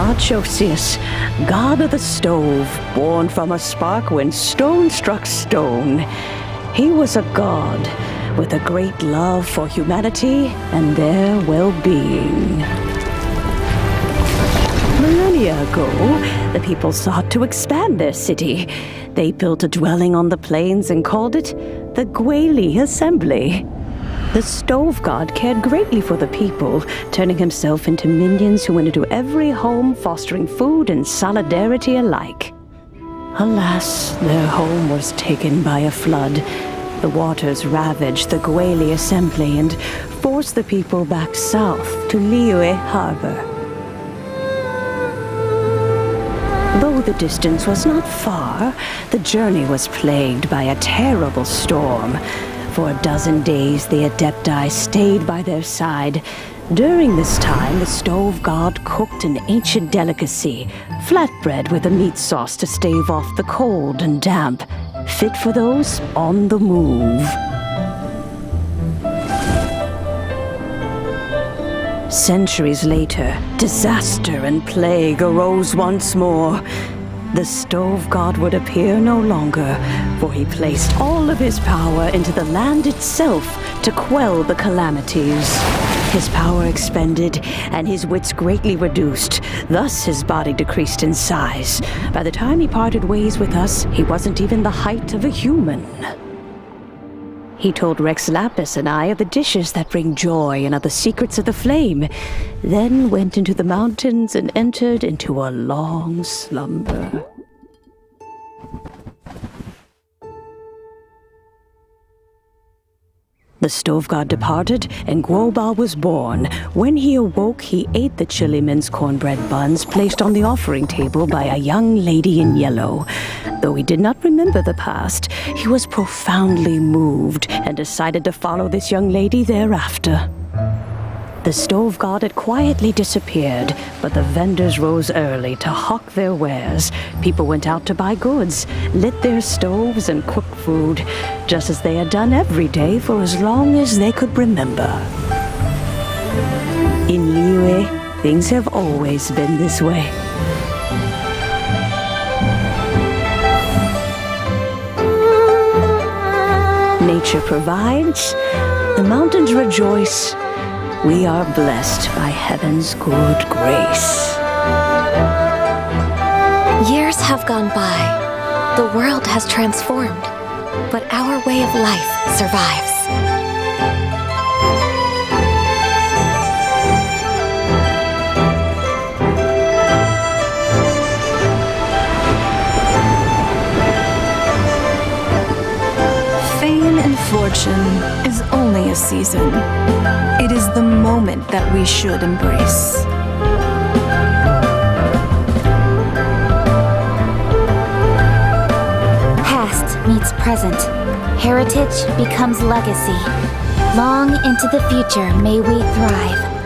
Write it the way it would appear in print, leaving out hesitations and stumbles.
Archosius, god of the stove, born from a spark when stone struck stone. He was a god with a great love for humanity and their well-being. Millennia ago, the people sought to expand their city. They built a dwelling on the plains and called it the Gouba Assembly. The stove god cared greatly for the people, turning himself into minions who went into every home, fostering food and solidarity alike. Alas, their home was taken by a flood. The waters ravaged the Gouba Assembly and forced the people back south to Liyue Harbor. Though the distance was not far, the journey was plagued by a terrible storm. For a dozen days, the Adepti stayed by their side. During this time, the stove god cooked an ancient delicacy, flatbread with a meat sauce to stave off the cold and damp, fit for those on the move. Centuries later, disaster and plague arose once more. The stove god would appear no longer, for he placed all of his power into the land itself to quell the calamities. His power expended, and his wits greatly reduced. Thus his body decreased in size. By the time he parted ways with us, he wasn't even the height of a human. He told Rex Lapis and I of the dishes that bring joy and of the secrets of the flame, then went into the mountains and entered into a long slumber. The stove god departed, and Gouba was born. When he awoke, he ate the chilimen's cornbread buns placed on the offering table by a young lady in yellow. Though he did not remember the past, he was profoundly moved and decided to follow this young lady thereafter. The stove god had quietly disappeared, but the vendors rose early to hawk their wares. People went out to buy goods, lit their stoves, and cooked food, just as they had done every day for as long as they could remember. In Liyue, things have always been this way. Nature provides, the mountains rejoice. We are blessed by heaven's good grace. Years have gone by. The world has transformed, but our way of life survives. Fame and fortune is only a season. It is the moment that we should embrace. Past meets present. Heritage becomes legacy. Long into the future may we thrive.